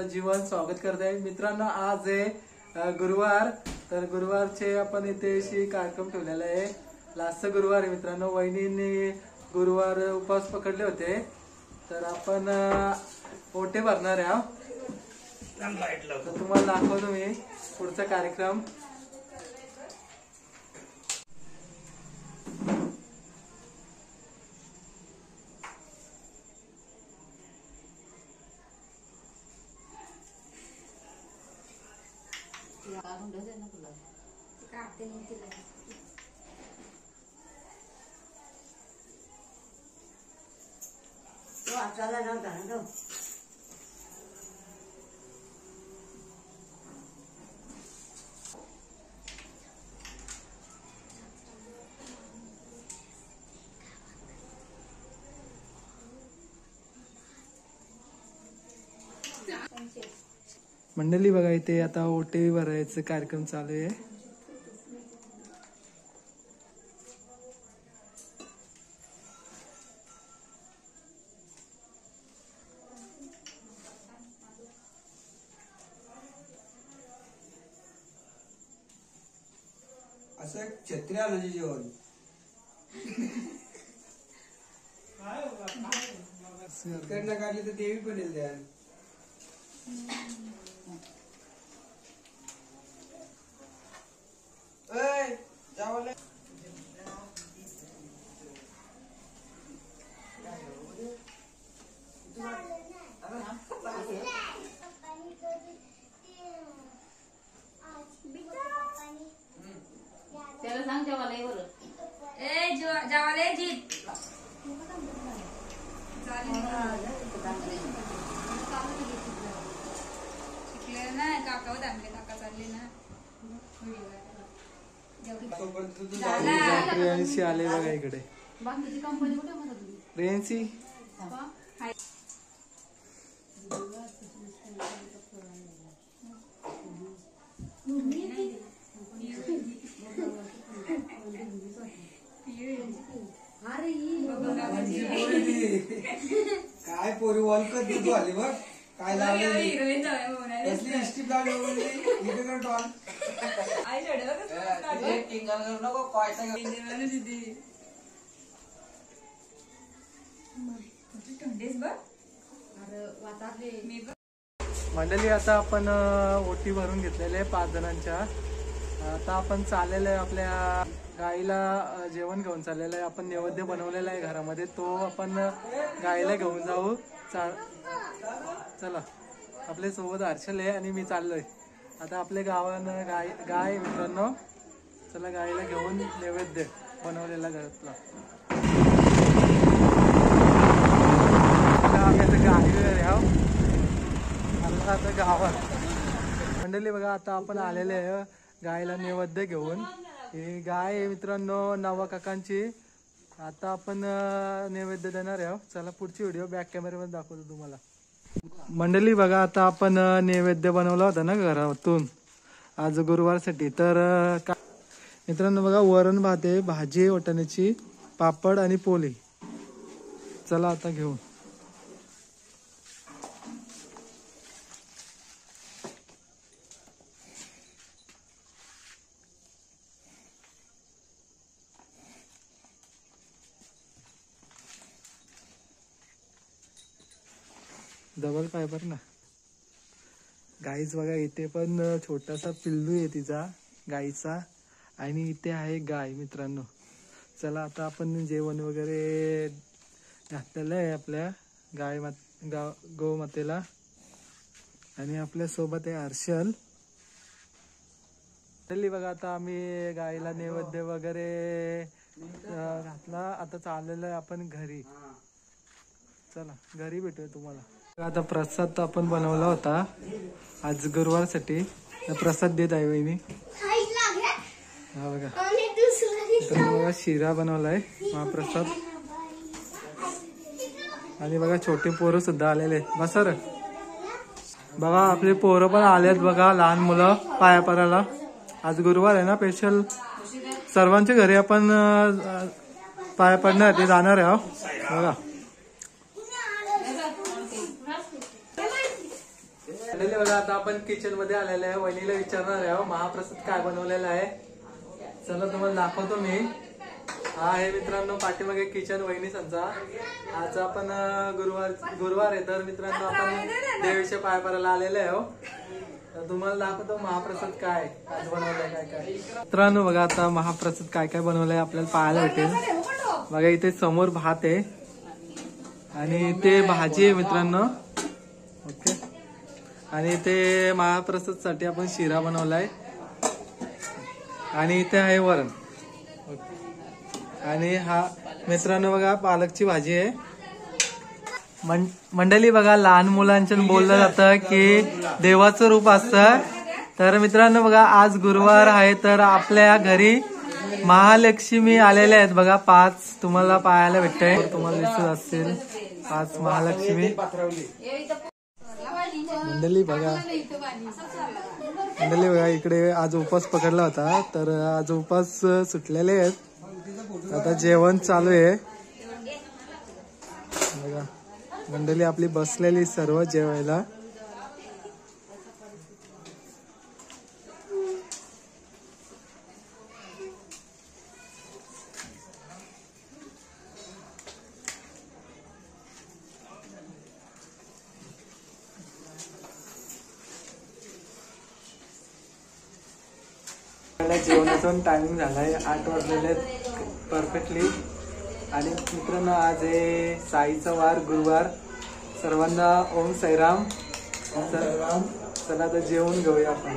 जीवन स्वागत करत आहे मित्रांनो। आज आहे गुरुवार, तर गुरुवारचे आपण इथे कार्यक्रम ठेवलेला आहे। लास्ट गुरुवार आहे मित्रांनो। वहिनींनी गुरुवार उपवास पकडले होते, तर आपण ओटे भरणार आहे। तर तुम्हाला दाखवतो मी पुढचा कार्यक्रम। मंडळी बघा, इथे आता ओटे भरायचे कार्यक्रम चालू आहे। असं छत्री आलं जेवण इकडनं काढली तर देवी पण येईल द्या। त्याला सांग जेवायला बरं। ए जेवायला जीत शिकले ना काका दामले काका चालले ना रेन्सी आले बघा इकडे। बाकीची कंपनी कुठे म्हणत रेन्सी काय पोरी वॉलकत देतो आली बघ। काय लावली कसली स्टिप लावली इकडे टॉल आई मंडळी, आता आपण ओटी भरून घेतलेले 5 जणांच्या। आता आपण चाललेलं आहे, आपल्या गाईला जेवण घेऊन चाललेलं आहे। आपण नैवेद्य बनवलेला आहे घरामध्ये, तो आपण गाईला घेऊन जाऊ। चला, आपल्या सोबत हर्षल आहे आणि मी चाललोय। आता आपल्या गावानं गाय मित्रांनो, चला गाईला घेऊन नैवेद्य बनवलेला घरातला। आता गावात मंडळी बघा, आता आपण आलेले आहे गायला नैवेद्य घेऊन। ही गाय आहे मित्रांनो नवा काकांची। आता आपण नैवेद्य देणार आहे। चला पुढची व्हिडिओ बॅक कॅमेऱ्यामध्ये दाखवतो तुम्हाला। मंडळी बघा, आता आपण नैवेद्य बनवला होता ना घरातून आज गुरुवारसाठी। तर मित्रांनो बघा, वरण भात आहे, भाजी वाटाण्याची, पापड आणि पोळी। चला आता घेऊन डबल फायबर ना। गाईच बघा, इथे पण छोटासा पिल्लू आहे तिचा गाईचा, आणि इथे आहे गाय मित्रांनो। चला आता आपण जेवण वगैरे घातलेलं आहे आपल्या गोमातेला, आणि आपल्या सोबत आहे हर्षल। चली बघा, आता आम्ही गाईला नैवेद्य वगैरे घातला। आता चाललेलं आहे आपण घरी। चला घरी भेटूया तुम्हाला। आता प्रसाद आपण बनवला होता आज गुरुवारसाठी, प्रसाद देत आहे वहिनी। हा बघा, बघा शिरा बनवलाय महाप्रसाद। आणि बघा छोटे पोरं सुद्धा आलेले। बसर बघा, आपले पोरं पण आलेत बघा, लहान मुलं पाया पडायला। आज गुरुवार आहे ना, स्पेशल सर्वांच्या घरी आपण पाया पडणार ते जाणार आहे बघा। बघा आता आपण किचन मध्ये आलेलो आहे. वहिनीला विचारणार आहे महाप्रसाद काय बनवलेला आहे. चला तुम्हाला दाखवतो मी. हा आहे मित्रांनो पाठीमागे किचन वहिनी संचा. आज आपण गुरुवार आहे तर मित्रांनो आपण देवीच्या पाय पडायला आलेले आहे. तर तुम्हाला दाखवतो महाप्रसाद काय आज बनवलाय काय काय. मित्रांनो बघा आता महाप्रसाद काय काय बनवलाय आपल्याला पाहायला भेटेल. बघा इथे समोर भात आहे आणि इथे भाजी आहे मित्रांनो. ओके. आणि इथे महाप्रसाद साठी आपण शिरा बनवलाय आणि इथे आहे वरण. आणि हा मित्रांनो बघा पालकची भाजी आहे. मंडळी बघा लहान मुलांच्या बोललं जातं की देवाचं रूप असतं. तर मित्रांनो बघा आज गुरुवार आहे तर आपल्या घरी महालक्ष्मी आलेल्या आहेत. बघा 5 तुम्हाला पाहायला भेटतंय. तुम्हाला दिसत असतील 5 महालक्ष्मी. मंडळी बघा इकडे आज उपवास पकडला होता तर आज उपवास सुटलेले आहेत. आता जेवण चालू आहे. बघा मंडळी आपली बसलेली सर्व जेवायला. जेवणाचा टायमिंग झालाय 8 वाजलेले परफेक्टली. आणि मित्रांनो आज आहे साईचा वार गुरुवार. सर्वांना ओम साईराम. चला आता जेवून घेऊया आपण.